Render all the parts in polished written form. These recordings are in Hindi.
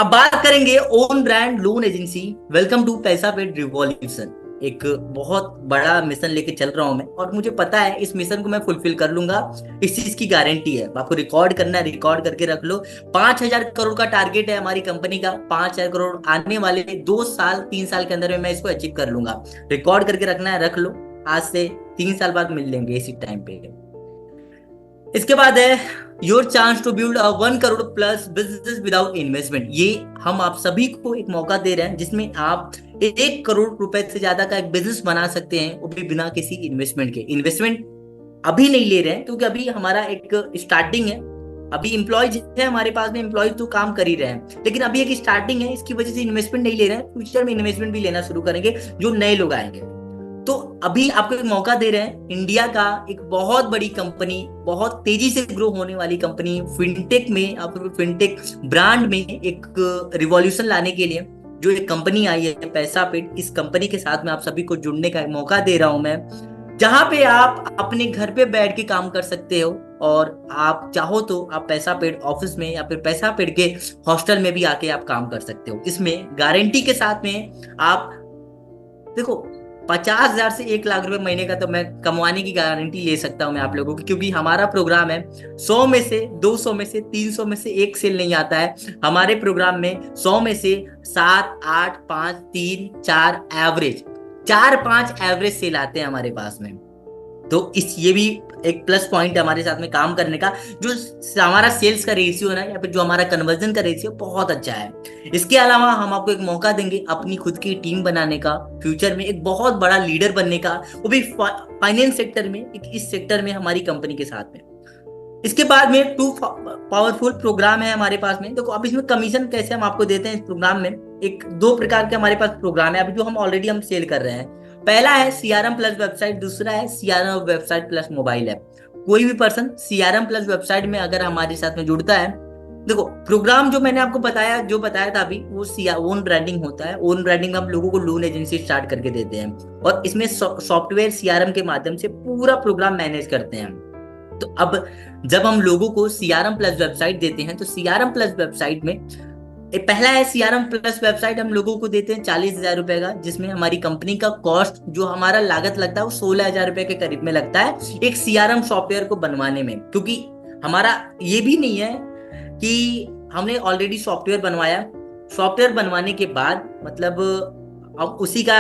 अब बात करेंगे own brand loan agency. Welcome to Paisa paid revolution. एक बहुत बड़ा मिशन लेके चल रहा हूं मैं, और मुझे पता है इस मिशन को मैं फुलफिल कर लूंगा। इस चीज की गारंटी है। आपको रिकॉर्ड करना है, रिकॉर्ड करके रख लो। 5,000 करोड़ का टारगेट है हमारी कंपनी का। 5,000 करोड़ आने वाले 2 साल 3 साल के अंदर में मैं इसको अचीव कर लूंगा। रिकॉर्ड करके रखना है, रख लो। आज से 3 साल बाद मिल लेंगे इसी टाइम पे। इसके बाद है your chance to build a 1 crore plus business without investment. ये हम आप सभी को एक मौका दे रहे हैं जिसमें आप 1 करोड़ रुपए से ज्यादा का एक बिजनेस बना सकते हैं, वो भी बिना किसी इन्वेस्टमेंट के। इन्वेस्टमेंट अभी नहीं ले रहे हैं क्योंकि अभी हमारा एक स्टार्टिंग है। अभी एम्प्लॉयज है हमारे पास में, एम्प्लॉयज तो काम कर ही रहे हैं, लेकिन अभी एक स्टार्टिंग है, इसकी वजह से इन्वेस्टमेंट नहीं ले रहे हैं। फ्यूचर में इन्वेस्टमेंट भी लेना शुरू करेंगे जो नए लोग आएंगे। तो अभी आपको एक मौका दे रहे हैं। इंडिया का एक बहुत बड़ी कंपनी, बहुत तेजी से ग्रो होने वाली कंपनी, फिनटेक में, आप फिनटेक ब्रांड में एक रिवॉल्यूशन लाने के लिए जो एक कंपनी आई है पैसा पेड, इस कंपनी के साथ में आप सभी को जुड़ने का एक मौका दे रहा हूं मैं, जहां पे आप अपने घर पे बैठ के काम कर सकते हो। और आप चाहो तो आप पैसा पेड ऑफिस में या फिर पैसा पेड के हॉस्टल में भी आके आप काम कर सकते हो। इसमें गारंटी के साथ में आप देखो, 50,000 से 1 लाख रुपए महीने का तो मैं कमाने की गारंटी ले सकता हूं मैं आप लोगों की, क्योंकि हमारा प्रोग्राम है 100 में से 200 में से 300 में से एक सेल नहीं आता है। हमारे प्रोग्राम में 100 में से 7 8 5 3 4 एवरेज, 4 5 एवरेज सेल आते हैं हमारे पास में। तो इस ये भी एक प्लस पॉइंट है हमारे साथ में काम करने का। जो हमारा सेल्स का रेशियो है ना, या फिर जो हमारा कन्वर्जन का रेशियो बहुत अच्छा है। इसके अलावा हम आपको एक मौका देंगे अपनी खुद की टीम बनाने का, फ्यूचर में एक बहुत बड़ा लीडर बनने का, वो भी फाइनेंस सेक्टर में, इस सेक्टर में हमारी कंपनी के साथ में। इसके बाद में टू पावरफुल प्रोग्राम है हमारे पास में। देखो अब इसमें कमीशन कैसे हम आपको देते हैं इस प्रोग्राम में। एक दो प्रकार के हमारे पास प्रोग्राम है अभी जो हम ऑलरेडी हम सेल कर रहे हैं। पहला है सीआरएम प्लस वेबसाइट, दूसरा है CRM website plus mobile app. कोई भी पर्सन सीआरएम प्लस वेबसाइट में अगर हमारे साथ में जुड़ता है, देखो प्रोग्राम जो मैंने आपको बताया, जो बताया था अभी, वो ओन ब्रांडिंग होता है। ओन ब्रांडिंग हम लोगों को लोन एजेंसी स्टार्ट करके देते हैं, और इसमें सॉफ्टवेयर सीआरएम के माध्यम से पूरा प्रोग्राम मैनेज करते हैं। तो अब जब हम लोगों को सीआरएम प्लस वेबसाइट देते हैं, तो सीआरएम प्लस वेबसाइट में पहला है सीआरएम प्लस वेबसाइट हम लोगों को देते हैं 40,000 रुपए का, जिसमें हमारी कंपनी का कॉस्ट जो हमारा लागत लगता है वो 16,000 रुपए के करीब में लगता है एक सीआरएम सॉफ्टवेयर को बनवाने में। क्योंकि हमारा ये भी नहीं है कि हमने ऑलरेडी सॉफ्टवेयर बनवाया, सॉफ्टवेयर बनवाने के बाद मतलब अब उसी का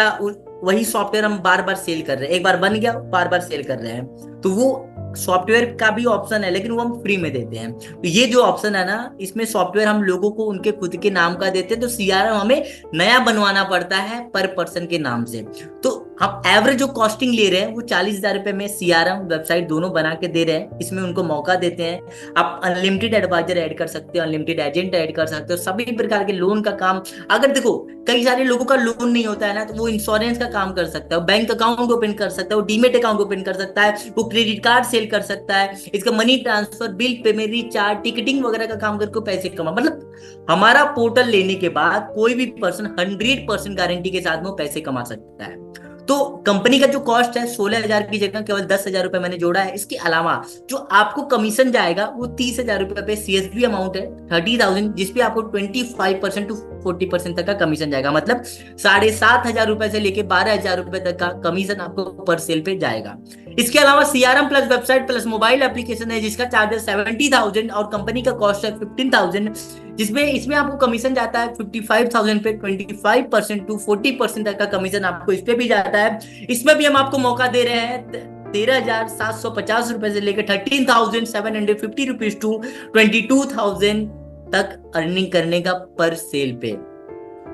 वही सॉफ्टवेयर हम बार बार सेल कर रहे हैं। एक बार बन गया बार बार सेल कर रहे हैं, तो वो सॉफ्टवेयर का भी ऑप्शन है, लेकिन वो हम फ्री में देते हैं। तो ये जो ऑप्शन है ना, इसमें सॉफ्टवेयर हम लोगों को उनके खुद के नाम का देते हैं, तो सीआरएम हमें नया बनवाना पड़ता है पर पर्सन के नाम से। तो हम एवरेज जो कॉस्टिंग ले रहे हैं वो 40,000 रुपए में सीआरएम वेबसाइट दोनों बना के दे रहे हैं। इसमें उनको मौका देते हैं, आप अनलिमिटेड एडवाइजर ऐड कर सकते हो, अनलिमिटेड एजेंट ऐड कर सकते हो, सभी प्रकार के लोन का काम। अगर देखो कई सारे लोगों का लोन नहीं होता है ना, तो वो इंश्योरेंस का काम कर सकता है, बैंक अकाउंट ओपन कर सकता है, वो डीमेट अकाउंट ओपन कर सकता है, वो क्रेडिट कार्ड सेल कर सकता है, इसका money transfer, bill payment, recharge, ticketing वगैरह का काम करके पैसे कमा। मतलब हमारा पोर्टल लेने के बाद कोई भी पर्सन 100% गारंटी के साथ में वो पैसे कमा सकता है। तो कंपनी का जो कॉस्ट है 16,000 की जगह केवल 10,000 रुपए मैंने जोड़ा है। इसके अलावा जो आपको कमीशन जाएगा वो 30,000 रुपए पे सीएसबी अमाउंट है 30,000, जिसपे आपको 25% टू 40% तक का कमीशन जाएगा। मतलब 7,500 रुपए से लेके 12,000 रुपए तक का कमीशन आपको पर सेल पे जाएगा। इसके अलावा CRM plus website plus mobile application है जिसका चार्जेस 70,000 और कंपनी का कॉस्ट है 15,000, जिसमें इसमें आपको कमीशन जाता है 55,000 पे 25% टू 40% तक का कमीशन आपको इस पे भी जाता है। इसमें भी हम आपको मौका दे रहे हैं 13,750 रुपए से लेकर 13,750 रुपीज टू 22,000 तक अर्निंग करने का पर सेल पे।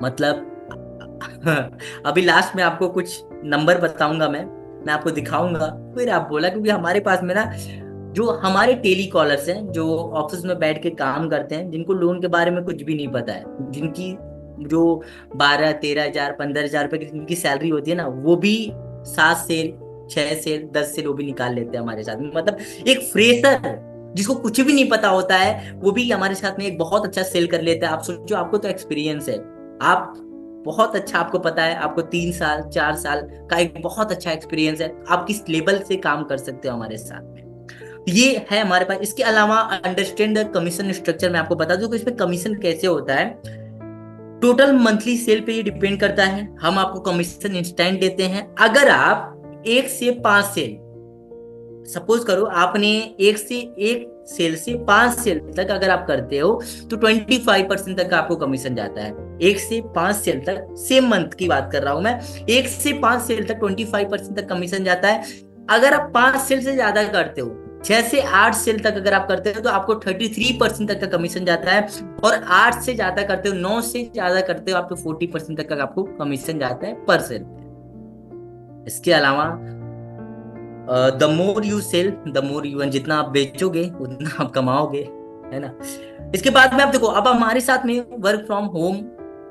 मतलब अभी लास्ट में आपको कुछ नंबर बताऊंगा मैं आपको दिखाऊंगा, फिर आप बोला, क्योंकि हमारे पास में ना जो हमारे टेली कॉलर्स हैं जो ऑफिस में बैठ के काम करते हैं, जिनको लोन के बारे में कुछ भी नहीं पता है, जिनकी जो 12-13,000 15,000 रुपए की जिनकी सैलरी होती है ना, वो भी 7 सेल 6 सेल 10 सेल वो भी निकाल लेते हैं हमारे साथ में। मतलब एक फ्रेशर जिसको कुछ भी नहीं पता होता है वो भी हमारे साथ में एक बहुत अच्छा सेल कर लेता है। आप सोचो, आपको तो एक्सपीरियंस है, आप बहुत अच्छा आपको पता है, आपको 3 साल 4 साल का एक बहुत अच्छा एक्सपीरियंस है, आप किस लेवल से काम कर सकते हो हमारे साथ में, ये है हमारे पास। इसके अलावा अंडरस्टैंड द कमीशन स्ट्रक्चर मैं आपको बता दूं कि इसमें कमीशन कैसे होता है। टोटल मंथली सेल पे ये डिपेंड करता है। हम आपको कमीशन इंस्टेंट देते हैं अगर आप 1 से 5 सेल, सपोज करो आपने एक सेल से 5 सेल तक अगर आप करते हो तो 25% तक का आपको कमीशन जाता है। 1 से 5 सेल तक, सेम मंथ की बात कर रहा हूं मैं, 1 से 5 सेल तक 25% तक कमीशन जाता है। अगर आप 5 सेल से ज्यादा करते हो, 6 से 8 सेल तक अगर आप करते हो तो आपको 33% तक का कमीशन जाता है। और 8 से ज्यादा करते हो, 9 से ज्यादा करते हो, आपको 40% तक का आपको कमीशन जाता है पर सेल। इसके अलावा the more you sell the more you earn, जितना आप बेचोगे उतना आप कमाओगे, है ना। इसके बाद में आप देखो, अब हमारे साथ में वर्क फ्रॉम होम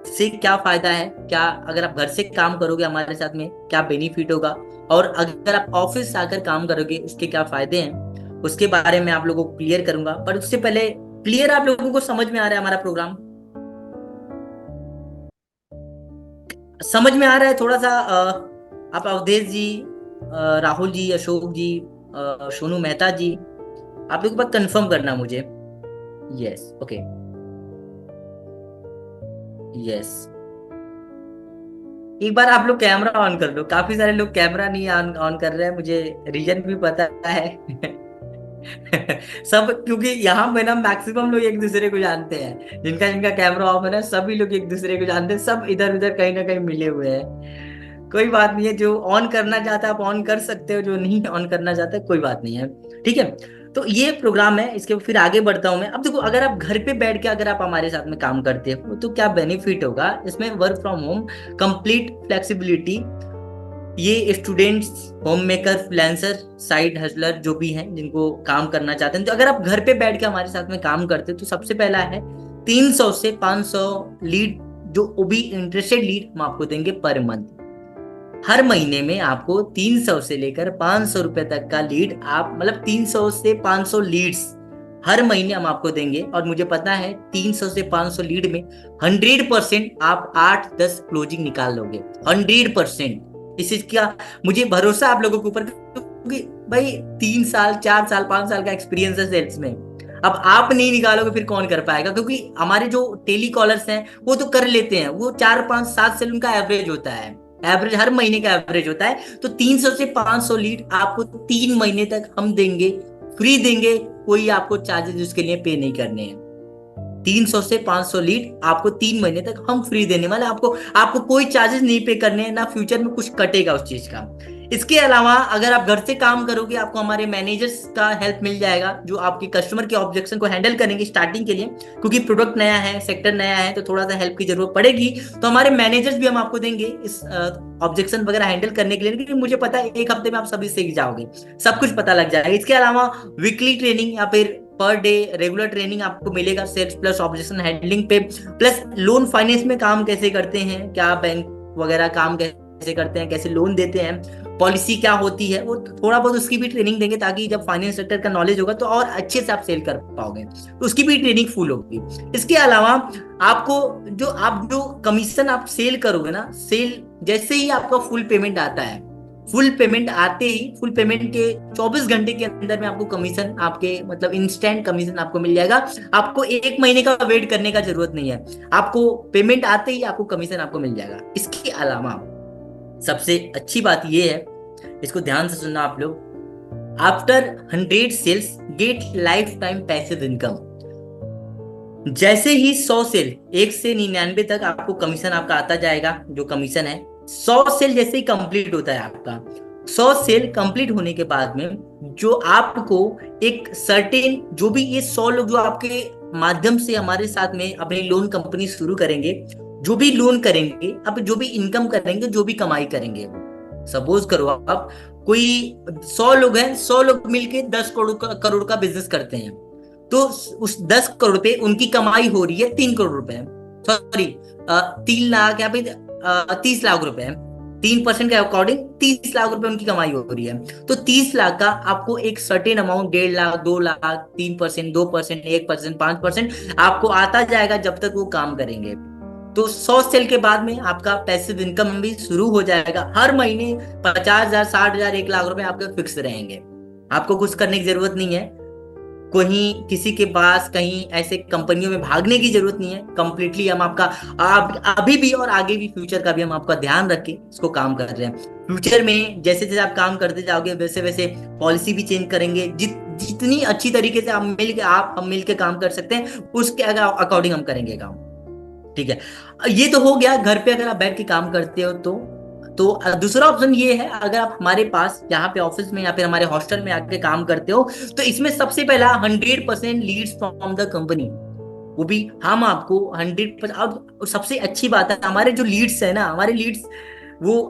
से क्या फायदा है, क्या अगर आप घर से काम करोगे हमारे साथ में क्या बेनिफिट होगा, और अगर आप ऑफिस आकर काम करोगे उसके क्या फायदे हैं, उसके बारे में आप लोगों को क्लियर करूंगा। पर उससे पहले, क्लियर आप लोगों को समझ में आ रहा है हमारा प्रोग्राम? समझ में आ रहा है थोड़ा सा? आप अवधेश जी, राहुल जी, अशोक जी, सोनू मेहता जी, आप लोग एक बार कंफर्म करना मुझे। Yes, okay, yes. एक बार आप लोग कैमरा ऑन कर लो, काफी सारे लोग कैमरा नहीं ऑन ऑन कर रहे हैं, मुझे रीजन भी पता है। सब, क्योंकि यहाँ पे ना मैक्सिमम लोग एक दूसरे को जानते हैं, जिनका जिनका कैमरा ऑफ है ना, सभी लोग एक दूसरे को जानते हैं, सब इधर उधर कहीं ना कहीं मिले हुए हैं। कोई बात नहीं है, जो ऑन करना चाहता है आप ऑन कर सकते हो, जो नहीं ऑन करना चाहता है कोई बात नहीं है, ठीक है। तो ये प्रोग्राम है, इसके फिर आगे बढ़ता हूं मैं। अब देखो, अगर आप घर पे बैठ के अगर आप हमारे साथ में काम करते हो तो क्या बेनिफिट होगा इसमें? Work from home, complete flexibility. ये students, home maker, freelancer, side hustler जो भी हैं जिनको काम करना चाहते हैं, तो अगर आप घर पे बैठ के हमारे साथ में काम करते हो तो सबसे पहला है 300 से 500 लीड, जो भी इंटरेस्टेड लीड हम आपको देंगे पर मंथ। हर महीने में आपको 300 से लेकर 500 रुपए तक का लीड, आप मतलब 300 से 500 लीड्स हर महीने हम आपको देंगे। और मुझे पता है 300 से 500 लीड में 100% आप 8-10 क्लोजिंग निकाल लोगे, 100%। इस चीज का मुझे भरोसा आप लोगों के ऊपर, क्योंकि भाई 3 साल, 4 साल, 5 साल का एक्सपीरियंस है सेल्स में। अब आप नहीं निकालोगे फिर कौन कर पाएगा? क्योंकि हमारे जो टेली कॉलर्स हैं वो तो कर लेते हैं, वो 4, 5, 7 सेल उनका एवरेज होता है, एवरेज हर महीने का एवरेज होता है। तो 300 से 500 लीड आपको 3 महीने तक हम देंगे, फ्री देंगे, कोई आपको चार्जेस उसके लिए पे नहीं करने हैं। 300 से 500 लीड आपको 3 महीने तक हम फ्री देने वाले, आपको आपको कोई चार्जेस नहीं पे करने हैं, ना फ्यूचर में कुछ कटेगा उस चीज का। इसके अलावा अगर आप घर से काम करोगे, आपको हमारे मैनेजर्स का हेल्प मिल जाएगा, जो आपके कस्टमर के ऑब्जेक्शन को हैंडल करेंगे स्टार्टिंग के लिए, क्योंकि प्रोडक्ट नया है, सेक्टर नया है, तो थोड़ा सा हेल्प की जरूरत पड़ेगी। तो हमारे मैनेजर्स भी हम आपको देंगे इस ऑब्जेक्शन वगैरह हैंडल करने के लिए, क्योंकि मुझे पता है 1 हफ्ते में आप सभी सीख जाओगे, सब कुछ पता लग जाएगा। इसके अलावा वीकली ट्रेनिंग या फिर पर डे रेगुलर ट्रेनिंग आपको मिलेगा सेल्स प्लस ऑब्जेक्शन हैंडलिंग पे, प्लस लोन फाइनेंस में काम कैसे करते हैं, क्या बैंक वगैरह काम कैसे करते हैं, कैसे लोन देते हैं, पॉलिसी क्या होती है, वो थोड़ा बहुत उसकी भी ट्रेनिंग देंगे, ताकि जब फाइनेंस सेक्टर का नॉलेज होगा तो और अच्छे से आप सेल कर पाओगे, तो उसकी भी ट्रेनिंग फुल होगी। इसके अलावा आपको जो कमीशन आप सेल करोगे ना, सेल जैसे ही आपका फुल पेमेंट आता है, फुल पेमेंट आते ही, फुल पेमेंट के 24 घंटे के अंदर में आपको कमीशन, आपके मतलब इंस्टेंट कमीशन आपको मिल जाएगा। आपको 1 महीने का वेट करने का जरूरत नहीं है, आपको पेमेंट आते ही आपको कमीशन आपको मिल जाएगा। इसके अलावा सबसे अच्छी बात यह है, इसको ध्यान से सुनना आप लोग, after 100 sales get lifetime passive income. जैसे ही 100 सेल, 1 से 99 तक आपको कमीशन आपका आता जाएगा, जो कमीशन है 100 सेल जैसे ही कंप्लीट होता है आपका, 100 सेल कंप्लीट होने के बाद में जो आपको एक सर्टेन, जो भी ये 100 लोग जो आपके माध्यम से हमारे साथ में अपनी लोन कंपनी शुरू करेंगे, जो भी लोन करेंगे, अब जो भी इनकम करेंगे, जो भी कमाई करेंगे, सपोज करो आप कोई 100 लोग हैं, 100 लोग मिलके 10 करोड़ का बिजनेस करते हैं, तो उस 10 करोड़ पे उनकी कमाई हो रही है 3 करोड़ रुपए, सॉरी 3 लाख या फिर 30 लाख रुपए, 3% के अकॉर्डिंग 30 लाख रुपए उनकी कमाई हो रही है। तो 30 लाख का आपको एक सर्टेन अमाउंट, 1.5 लाख, 2 लाख, 3%, 2%, 1%, 5% आपको आता जाएगा जब तक वो काम करेंगे। तो 100 सेल के बाद में आपका पैसिव इनकम भी शुरू हो जाएगा, हर महीने 50,000, 60,000, 1 लाख रुपए आपके फिक्स रहेंगे, आपको कुछ करने की जरूरत नहीं है। कहीं किसी के पास कहीं ऐसे कंपनियों में भागने की जरूरत नहीं है। कंप्लीटली हम आपका अभी भी और आगे भी फ्यूचर का भी हम आपका ध्यान रख के इसको काम कर रहे हैं। फ्यूचर में जैसे जैसे आप काम करते जाओगे वैसे वैसे पॉलिसी भी चेंज करेंगे। जितनी अच्छी तरीके से हम मिल के काम कर सकते हैं उसके अकॉर्डिंग हम करेंगे काम। ठीक है, ये तो हो गया घर पे अगर आप बैठ के काम करते हो तो दूसरा ऑप्शन ये है, अगर आप हमारे पास यहाँ पे ऑफिस में या फिर हमारे हॉस्टल में आके काम करते हो तो इसमें सबसे पहला 100% लीड्स फ्रॉम द कंपनी, वो भी हम आपको 100%। अब सबसे अच्छी बात है, हमारे जो लीड्स है ना, हमारे लीड्स वो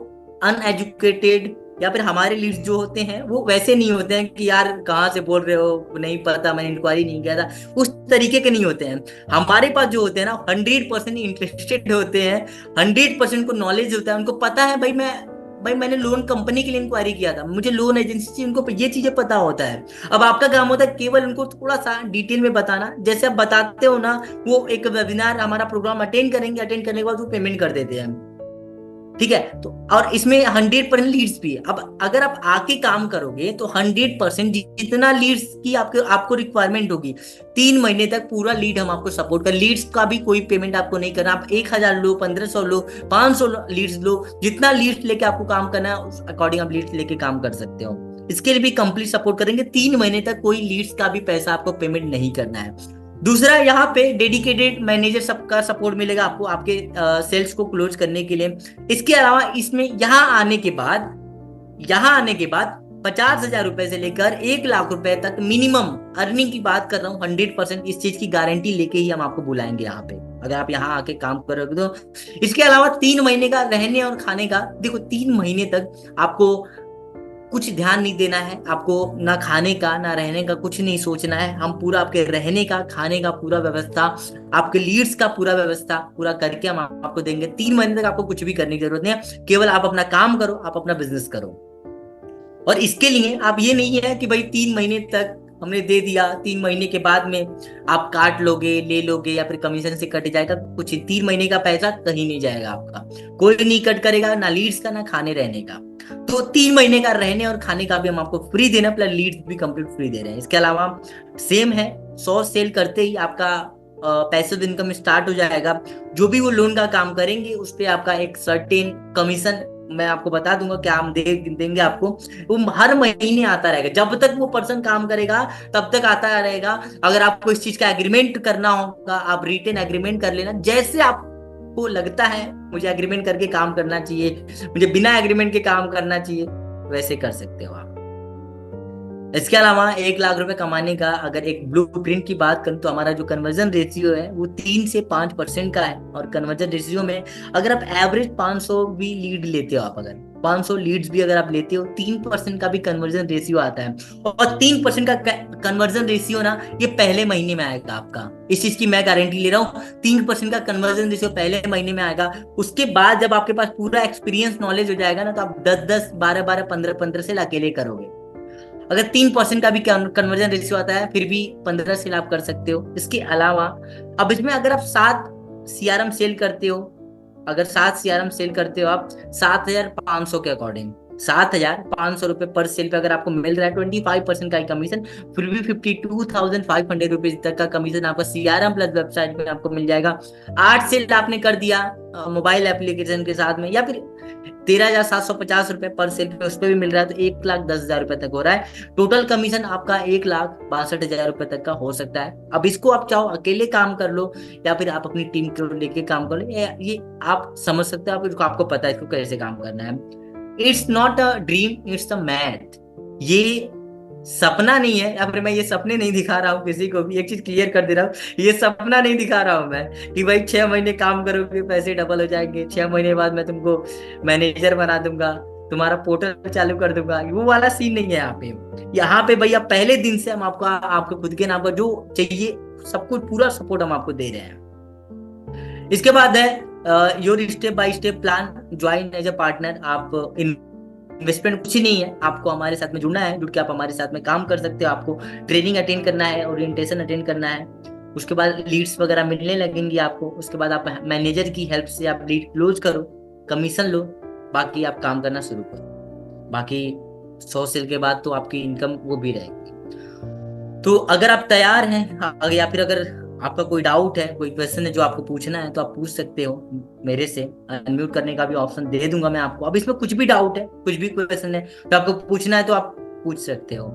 अनएजुकेटेड या फिर हमारे लीड्स जो होते हैं वो वैसे नहीं होते हैं कि यार कहाँ से बोल रहे हो, नहीं पता, मैंने इंक्वायरी नहीं किया था, उस तरीके के नहीं होते हैं। हमारे पास जो होते हैं ना 100% इंटरेस्टेड होते हैं, 100% को नॉलेज होता है, उनको पता है भाई मैंने लोन कंपनी के लिए इंक्वायरी किया था, मुझे लोन एजेंसी से, उनको ये चीजें पता होता है। अब आपका काम होता है केवल उनको थोड़ा सा डिटेल में बताना, जैसे आप बताते हो ना, वो एक वेबिनार हमारा प्रोग्राम अटेंड करेंगे, अटेंड करने के बाद वो पेमेंट कर देते हैं। ठीक है, तो और इसमें 100% लीड्स भी है। अब अगर आप आके काम करोगे तो 100% जितना लीड्स की आपको आपको रिक्वायरमेंट होगी, 3 महीने तक पूरा लीड हम आपको सपोर्ट कर। लीड्स का भी कोई पेमेंट आपको नहीं करना, आप 1000 लो, 1500 लो, 500 लीड्स लो, जितना लीड्स लेके आपको काम करना है उस अकॉर्डिंग आप लीड्स लेके काम कर सकते हो। इसके लिए भी कंप्लीट सपोर्ट करेंगे। 3 महीने तक कोई लीड्स का भी पैसा आपको पेमेंट नहीं करना है। दूसरा, यहाँ पे डेडिकेटेड मैनेजर सबका सपोर्ट मिलेगा आपको आपके सेल्स को क्लोज करने के लिए। इसके अलावा इसमें यहाँ आने के बाद 50,000 रुपए से लेकर 1 लाख रुपए तक मिनिमम अर्निंग की बात कर रहा हूँ। 100% इस चीज की गारंटी लेके ही हम आपको बुलाएंगे यहाँ पे, अगर आप यहाँ आके काम करोगे तो। इसके अलावा 3 महीने का रहने और खाने का, देखो 3 महीने तक आपको कुछ ध्यान नहीं देना है, आपको ना खाने का ना रहने का कुछ नहीं सोचना है। हम पूरा आपके रहने का, खाने का पूरा व्यवस्था, आपके लीड्स का पूरा व्यवस्था पूरा करके हम आपको देंगे। 3 महीने तक आपको कुछ भी करने की जरूरत नहीं है, केवल आप अपना काम करो, आप अपना बिजनेस करो। और इसके लिए आप ये नहीं है कि भाई 3 महीने तक हमने दे दिया, 3 महीने के बाद में आप काट लोगे, ले लोगे या फिर कमीशन से कट जाएगा कुछ। 3 महीने का पैसा कहीं नहीं जाएगा आपका, कोई नहीं कट करेगा, ना लीड्स का ना खाने रहने का। तो 3 महीने का रहने और खाने का भी हम आपको फ्री देना, प्लस लीड्स भी कंप्लीट फ्री दे रहे हैं। इसके अलावा सेम है, 100 सेल करते ही आपका पैसिव इनकम स्टार्ट हो जाएगा। जो भी वो लोन का काम करेंगे उस पर आपका एक सर्टेन कमीशन मैं आपको बता दूंगा क्या हम देंगे आपको, वो हर महीने आता रहेगा। जब तक वो पर्सन काम करेगा तब तक आता रहेगा। अगर आपको इस चीज का एग्रीमेंट करना होगा, आप रिटेन एग्रीमेंट कर लेना। जैसे आपको लगता है मुझे एग्रीमेंट करके काम करना चाहिए, मुझे बिना एग्रीमेंट के काम करना चाहिए, वैसे कर सकते हो आप। इसके अलावा 1 लाख रुपए कमाने का अगर एक ब्लू प्रिंट की बात करूं तो हमारा जो कन्वर्जन रेशियो है वो 3 से 5% का है। और कन्वर्जन रेशियो में अगर आप एवरेज 500 भी लीड लेते हो, आप अगर 500 लीड्स भी अगर आप लेते हो, 3% का भी कन्वर्जन रेशियो आता है। और 3% का कन्वर्जन रेशियो ना ये पहले महीने में आएगा आपका, इस चीज की मैं गारंटी ले रहा हूँ। 3% का कन्वर्जन रेशियो पहले महीने में आएगा। उसके बाद जब आपके पास पूरा एक्सपीरियंस नॉलेज हो जाएगा ना, तो आप 10-10, 12-12, 15-15 से अकेले करोगे। अगर 3% का भी कन्वर्जन रेशियो आता है फिर भी 15 सेल आप कर सकते हो। इसके अलावा अब इसमें अगर आप 7 CRM सेल करते हो, अगर 7 CRM सेल करते हो आप 7,500 के अकॉर्डिंग, 7,500 रुपए पर सेल पे अगर आपको मिल रहा है 25% का कमीशन, फिर भी 52,500 रुपीज तक का कमीशन आपका CRM प्लस वेबसाइट में आपको मिल जाएगा। 8 सेल आपने कर दिया मोबाइल एप्लीकेशन के साथ में, या फिर 13,750 रुपए पर सेल पे उस पर भी मिल रहा है, तो 1,10,000 रुपए तक हो रहा है। टोटल कमीशन आपका 1,62,000 रुपए तक का हो सकता है। अब इसको आप चाहो अकेले काम कर लो या फिर आप अपनी टीम को लेके काम कर लो, ये आप समझ सकते हो, आपको पता है इसको कैसे काम करना है। It's not a dream, it's a math. ये सपना नहीं है, या फिर मैं ये सपने नहीं दिखा रहा हूँ किसी को भी, एक चीज क्लियर कर दे रहा हूँ, ये सपना नहीं दिखा रहा हूँ मैं कि भाई 6 महीने काम करोगे पैसे डबल हो जाएंगे, 6 महीने बाद मैं तुमको मैनेजर बना दूंगा, तुम्हारा पोर्टल चालू कर दूंगा। वो वाला सीन नहीं है यहाँ पे। यहाँ पे भैया पहले दिन से हम आपको खुद के नाम पर जो चाहिए सब कुछ पूरा सपोर्ट हम आपको दे रहे हैं। इसके बाद है your step by step plan, join as a partner. आप इन्वेस्टमेंट कुछ नहीं है, आपको हमारे साथ में जुड़ना है, जुड़ के आप हमारे साथ में काम कर सकते हो। आपको ट्रेनिंग अटेंड करना है, ओरिएंटेशन अटेंड करना है, उसके बाद लीड्स वगैरह मिलने लगेंगी आपको। उसके बाद आप मैनेजर की हेल्प से आप लीड क्लोज करो, कमीशन लो, बाकी आप काम करना शुरू करो। बाकी 100 सेल के बाद तो आपकी इनकम वो भी रहेगी। तो अगर आप तैयार हैं, या फिर अगर आपका कोई डाउट है, कोई क्वेश्चन है जो आपको पूछना है, तो आप पूछ सकते हो मेरे से। अनम्यूट करने का भी ऑप्शन दे दूंगा मैं आपको। अब इसमें कुछ भी डाउट है, कुछ भी क्वेश्चन है तो आपको पूछना है तो आप पूछ सकते हो।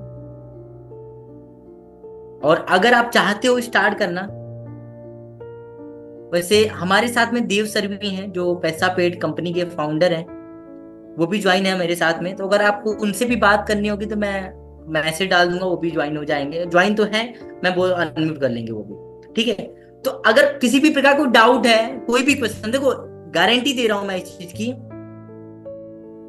और अगर आप चाहते हो स्टार्ट करना, वैसे हमारे साथ में देव सर भी हैं जो पैसा पेड कंपनी के फाउंडर हैं, वो भी ज्वाइन है मेरे साथ में। तो अगर आपको उनसे भी बात करनी होगी तो मैं मैसेज डाल दूंगा, वो भी ज्वाइन हो जाएंगे। ज्वाइन तो है, मैं वो अनम्यूट कर लेंगे वो भी, ठीक है। तो अगर किसी भी प्रकार को डाउट है, कोई भी क्वेश्चन, देखो गारंटी दे रहा हूं मैं इस चीज की,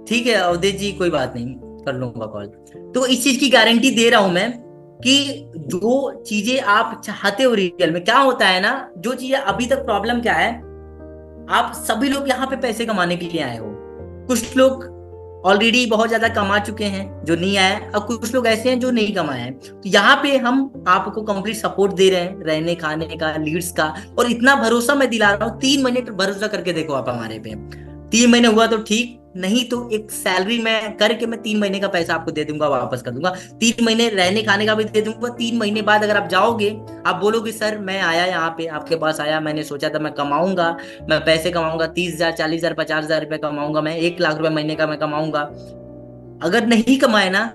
ठीक है अवधेश जी, कोई बात नहीं, कर लूंगा कॉल। तो इस चीज की गारंटी दे रहा हूं मैं कि जो चीजें आप चाहते हो रियल में, क्या होता है ना, जो चीजें अभी तक प्रॉब्लम क्या है, आप सभी लोग यहाँ पे पैसे कमाने के लिए आए हो। कुछ लोग ऑलरेडी बहुत ज्यादा कमा चुके हैं जो नहीं आए, और कुछ लोग ऐसे हैं जो नहीं कमाए हैं। तो यहाँ पे हम आपको कंप्लीट सपोर्ट दे रहे हैं, रहने खाने का, लीड्स का। और इतना भरोसा मैं दिला रहा हूँ, 3 महीने भरोसा करके देखो आप हमारे पे। 3 महीने हुआ तो ठीक, नहीं तो एक सैलरी मैं करके मैं 3 महीने का पैसा आपको दे दूंगा, वापस कर दूंगा। 3 महीने रहने खाने का भी दे दूंगा। 3 महीने बाद अगर आप जाओगे, आप बोलोगे सर मैं आया यहाँ पे आपके पास आया, मैंने सोचा था मैं कमाऊंगा, मैं पैसे कमाऊंगा, 30,000 40,000 50,000 रुपए कमाऊंगा, मैं 1 लाख रुपए महीने का मैं कमाऊंगा। अगर नहीं कमाए ना,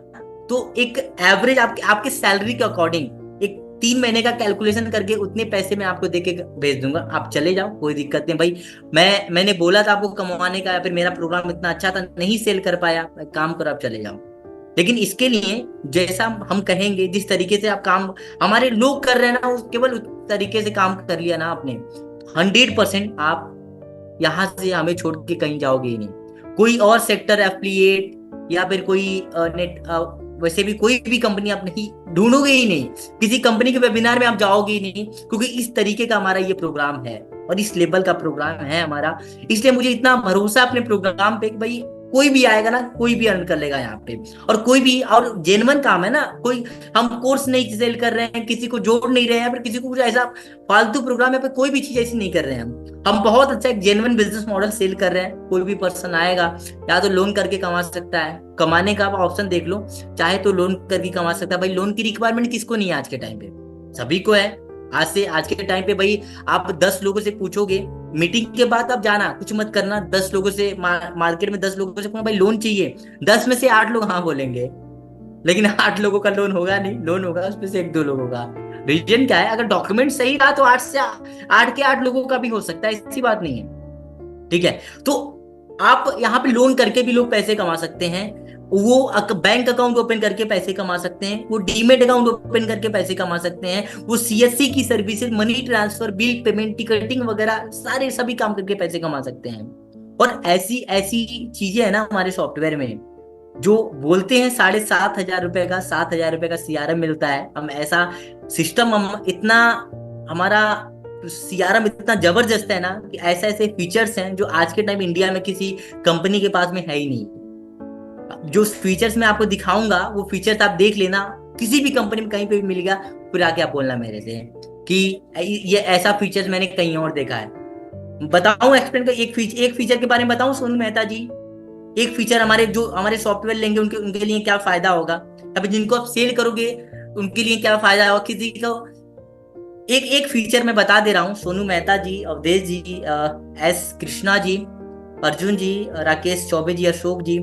तो एक एवरेज आपके आपके सैलरी के अकॉर्डिंग एक 3 महीने का कैलकुलेशन करके उतने पैसे मैं आपको देके भेज दूंगा, आप चले जाओ, कोई दिक्कत नहीं भाई। मैंने बोला था आपको कमाने का, या फिर मेरा प्रोग्राम इतना अच्छा था नहीं सेल कर पाया, काम करो आप चले जाओ। लेकिन इसके लिए जैसा हम कहेंगे, जिस तरीके से आप काम हमारे लोग कर रहे हैं ना, उस केवल उस तरीके से काम कर लिया ना आपने, 100% आप यहाँ से हमें छोड़ के कहीं जाओगे ही नहीं। कोई और सेक्टर एफिलिएट या फिर कोई नेट, वैसे भी कोई भी कंपनी आप नहीं ढूंढोगे ही नहीं, किसी कंपनी के वेबिनार में आप जाओगे ही नहीं, क्योंकि इस तरीके का हमारा ये प्रोग्राम है और इस लेवल का प्रोग्राम है हमारा। इसलिए मुझे इतना भरोसा अपने प्रोग्राम पे कि भाई कोई भी आएगा ना, कोई भी अर्न कर लेगा यहाँ पे। और कोई भी, और जेन्युइन काम है ना, कोई हम कोर्स नहीं सेल कर रहे हैं, किसी को जोड़ नहीं रहे हैं, फिर किसी को कुछ ऐसा फालतू प्रोग्राम है, कोई भी चीज ऐसी नहीं कर रहे हैं हम बहुत अच्छा एक जेन्युइन बिजनेस मॉडल सेल कर रहे हैं। कोई भी पर्सन आएगा, या तो लोन करके कमा सकता है, कमाने का ऑप्शन देख लो, चाहे तो लोन करके कमा सकता है। भाई लोन की रिक्वायरमेंट किसको नहीं है आज के टाइम पे, सभी को है। आज के टाइम पे भाई आप 10 लोगों से पूछोगे, मीटिंग के बाद आप जाना, कुछ मत करना, 10 लोगों से मार्केट में 10 लोगों से पूछना भाई लोन चाहिए, 10 में से 8 लोग हाँ बोलेंगे, लेकिन 8 लोगों का लोन होगा नहीं, लोन होगा उसमें से 1-2 लोगों का। रीजन क्या है, अगर डॉक्यूमेंट सही रहा तो 8 के 8 लोगों का भी हो सकता है, ऐसी बात नहीं है, ठीक है। तो आप यहाँ पे लोन करके भी लोग पैसे कमा सकते हैं, वो बैंक अकाउंट ओपन करके पैसे कमा सकते हैं, वो डीमेट अकाउंट ओपन करके पैसे कमा सकते हैं, वो सीएससी की services, money transfer, bill payment, ticketing वगैरह सारे सभी काम करके पैसे कमा सकते हैं। और ऐसी ऐसी चीजें है ना हमारे सॉफ्टवेयर में, जो बोलते हैं 7,500 रुपए का, 7,000 रुपए का सीआरएम मिलता है। हम ऐसा सिस्टम, हम इतना, हमारा सीआरएम इतना जबरदस्त है ना कि ऐसे ऐसे फीचर्स हैं जो आज के टाइम इंडिया में किसी कंपनी के पास में है ही नहीं। जो फीचर्स मैं आपको दिखाऊंगा वो फीचर्स आप देख लेना, किसी भी कंपनी में कहीं पे भी मिलेगा, फिर आके आप बोलना मेरे से कि ये ऐसा फीचर्स मैंने कहीं और देखा है। बताऊं एक्सप्लेन कर, एक फीचर के बारे में बताऊं सोनू मेहता जी। एक फीचर हमारे जो हमारे सॉफ्टवेयर लेंगे उनके उनके लिए क्या फायदा होगा, अभी जिनको आप सेल करोगे उनके लिए क्या फायदा होगा, किसी को एक एक फीचर मैं बता दे रहा हूँ। सोनू मेहता जी, अवधेश जी, एस कृष्णा जी, अर्जुन जी, राकेश चौबे जी, अशोक जी,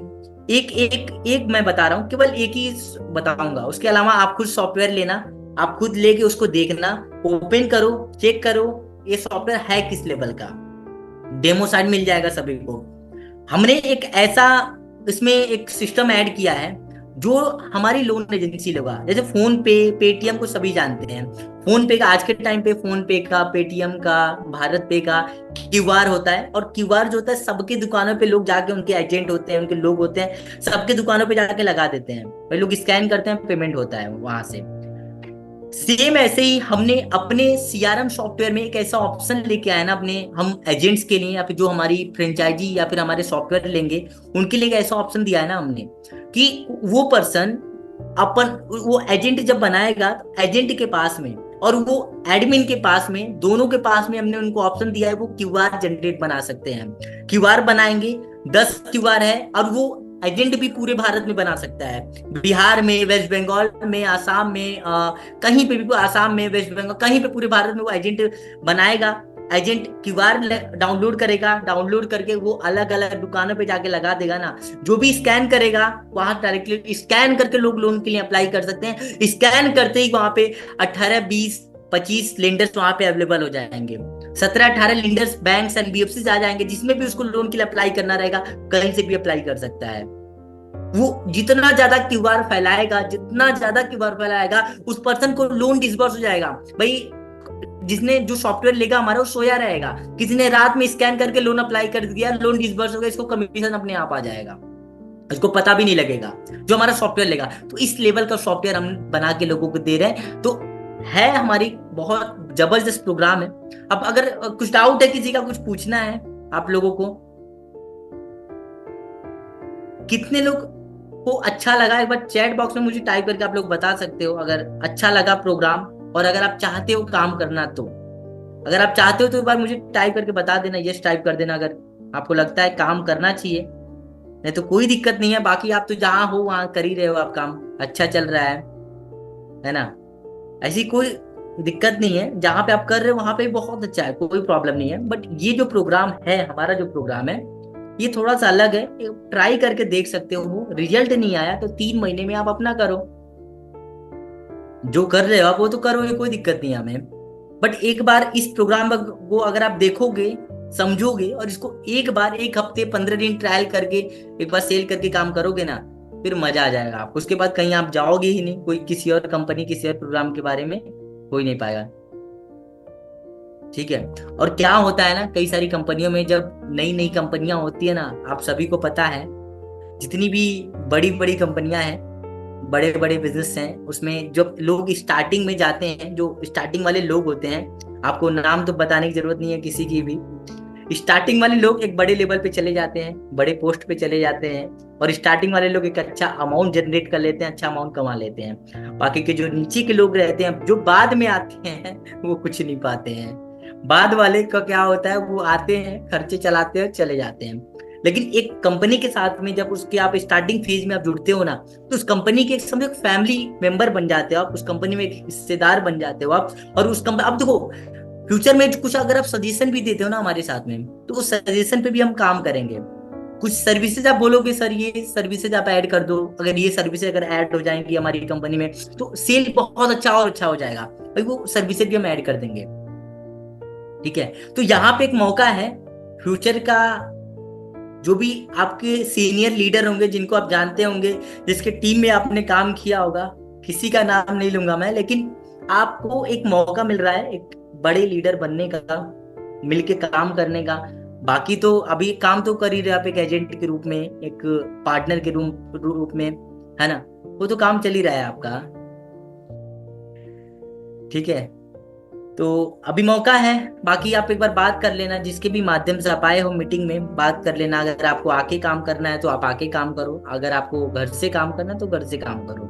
एक एक एक मैं बता रहा हूँ, केवल एक ही बताऊंगा। उसके अलावा आप खुद सॉफ्टवेयर लेना, आप खुद लेके उसको देखना, ओपन करो, चेक करो ये सॉफ्टवेयर है किस लेवल का। डेमो साइट मिल जाएगा सभी को। हमने एक ऐसा इसमें एक सिस्टम ऐड किया है जो हमारी लोन एजेंसी लगा, जैसे फोन पे, पेटीएम को सभी जानते हैं। फोन पे का आज के टाइम पे, फोन पे का, पेटीएम का, भारत पे का क्यूआर होता है, और क्यूआर जो होता है सबके दुकानों पे लोग जाके, उनके एजेंट होते हैं, उनके लोग होते हैं, सबके दुकानों पे जाके लगा देते हैं, भाई लोग स्कैन करते हैं, पेमेंट होता है वहां से। सेम ऐसे ही हमने अपने सीआरएम सॉफ्टवेयर में एक ऐसा ऑप्शन लेके आया ना अपने हम एजेंट्स के लिए, या फिर जो हमारी फ्रेंचाइजी या फिर हमारे सॉफ्टवेयर लेंगे उनके लिए एक ऐसा ऑप्शन दिया है ना हमने कि वो पर्सन अपन, वो एजेंट जब बनाएगा तो एजेंट के पास में और वो एडमिन के पास में, दोनों के पास में हमने उनको ऑप्शन दिया है, वो क्यूआर जनरेट बना सकते हैं। क्यूआर बनाएंगे, 10 क्यूआर है, और वो एजेंट भी पूरे भारत में बना सकता है, बिहार में, वेस्ट बंगाल में, आसाम में, कहीं पे भी, आसाम में, वेस्ट बंगाल, कहीं पे पूरे भारत में वो एजेंट बनाएगा। एजेंट क्यूआर डाउनलोड करेगा, डाउनलोड करके वो अलग अलग दुकानों पे जाके लगा देगा ना, जो भी स्कैन करेगा वहां डायरेक्टली स्कैन करके लोग लोन के लिए अप्लाई कर सकते हैं। स्कैन करते ही वहां पे 18, 20, 25 लेंडर्स वहां पे अवेलेबल हो जाएंगे। 17, 18 लेंडर्स, बैंक्स, एनबीएफसी आ जाएंगे, जिसमें भी उसको लोन के लिए अप्लाई करना रहेगा कहीं से भी अप्लाई कर सकता है। वो जितना ज्यादा क्यूआर फैलाएगा, जितना ज्यादा क्यूआर फैलाएगा, उस पर्सन को लोन डिसबर्स हो जाएगा भाई। जिसने जो सॉफ्टवेयर लेगा हमारा, वो सोया रहेगा, किसी ने रात में स्कैन करके लोन अप्लाई कर दिया, लोन डिसबर्स हो गया, इसको कमीशन अपने आप आ जाएगा, इसको पता भी नहीं लगेगा, जो हमारा सॉफ्टवेयर लेगा। तो इस लेवल का सॉफ्टवेयर हम बना के लोगों को दे रहे हैं। तो है हमारी बहुत जबरदस्त प्रोग्राम है। अब अगर कुछ डाउट है, किसी का कुछ पूछना है आप लोगों को, कितने लोग को अच्छा लगा, एक बार चैट बॉक्स में मुझे टाइप करके आप लोग बता सकते हो अगर अच्छा लगा प्रोग्राम, और अगर आप चाहते हो काम करना तो। अगर आप चाहते हो तो एक बार मुझे टाइप करके बता देना, यस टाइप कर देना अगर आपको लगता है काम करना चाहिए, नहीं तो कोई दिक्कत नहीं है। बाकी आप तो जहां हो वहां कर ही रहे हो, आप काम अच्छा चल रहा है ना, ऐसी कोई दिक्कत नहीं है। जहां पे आप कर रहे हो वहां पे बहुत अच्छा है, कोई प्रॉब्लम नहीं है। बट ये जो प्रोग्राम है, हमारा जो प्रोग्राम है, ये थोड़ा सा अलग है। ट्राई करके देख सकते हो, रिजल्ट नहीं आया तो 3 महीने में आप अपना करो, जो कर रहे हो आप वो तो करो, ये कोई दिक्कत नहीं है हमें। बट एक बार इस प्रोग्राम को अगर आप देखोगे, समझोगे, और इसको एक बार 1 हफ्ते 15 दिन ट्रायल करके एक बार सेल करके काम करोगे ना, फिर मजा आ जाएगा आपको। उसके बाद कहीं आप जाओगे ही नहीं, कोई किसी और कंपनी, किसी और प्रोग्राम के बारे में हो ही नहीं पाएगा। ठीक है। और क्या होता है ना, कई सारी कंपनियों में जब नई नई कंपनियां होती है ना, आप सभी को पता है, जितनी भी बड़ी बड़ी कंपनियां हैं, बड़े बड़े बिजनेस हैं, उसमें जब लोग स्टार्टिंग में जाते हैं, जो स्टार्टिंग वाले लोग होते हैं, आपको नाम तो बताने की जरूरत नहीं है किसी की भी, स्टार्टिंग वाले लोग एक बड़े लेवल पे चले जाते हैं, बड़े पोस्ट पे चले जाते हैं, और स्टार्टिंग वाले लोग एक अच्छा अमाउंट जनरेट कर लेते हैं, अच्छा अमाउंट कमा लेते हैं। बाकी के जो नीचे के लोग रहते हैं, जो बाद में आते हैं, वो कुछ नहीं पाते हैं। बाद वाले का क्या होता है, वो आते हैं, खर्चे चलाते हैं, चले जाते हैं। लेकिन एक कंपनी के साथ में जब उसके आप स्टार्टिंग फेज में आप जुड़ते हो ना, तो उस कंपनी के एक समझो फैमिली मेंबर बन जाते हो आप, उस कंपनी में एक हिस्सेदार बन जाते हो आप। और उस कंपनी, अब देखो, फ्यूचर में कुछ अगर आप सजेशन भी देते हो ना हमारे साथ में, तो उस सजेशन पे भी हम काम करेंगे। कुछ सर्विसेज आप बोलोगे सर ये सर्विसेज आप ऐड कर दो, अगर ये सर्विसेज अगर ऐड हो जाएंगी हमारी कंपनी में, तो सेल बहुत अच्छा और अच्छा हो जाएगा भाई, वो सर्विसेज भी हम ऐड कर देंगे। ठीक है। तो यहाँ पे एक मौका है फ्यूचर का, जो भी आपके सीनियर लीडर होंगे, जिनको आप जानते होंगे, जिसके टीम में आपने काम किया होगा, किसी का नाम नहीं लूंगा मैं, लेकिन आपको एक मौका मिल रहा है एक बड़े लीडर बनने का, मिलके काम करने का। बाकी तो अभी काम तो कर ही रहे आप, एक एजेंट के रूप में, एक पार्टनर के रूप में, है ना, वो तो काम चल ही रहा है आपका। ठीक है। तो अभी मौका है, बाकी आप एक बार बात कर लेना, जिसके भी माध्यम से आप आए हो मीटिंग में, बात कर लेना। अगर आपको आके काम करना है तो आप आके काम करो, अगर आपको घर से काम करना है तो घर से काम करो।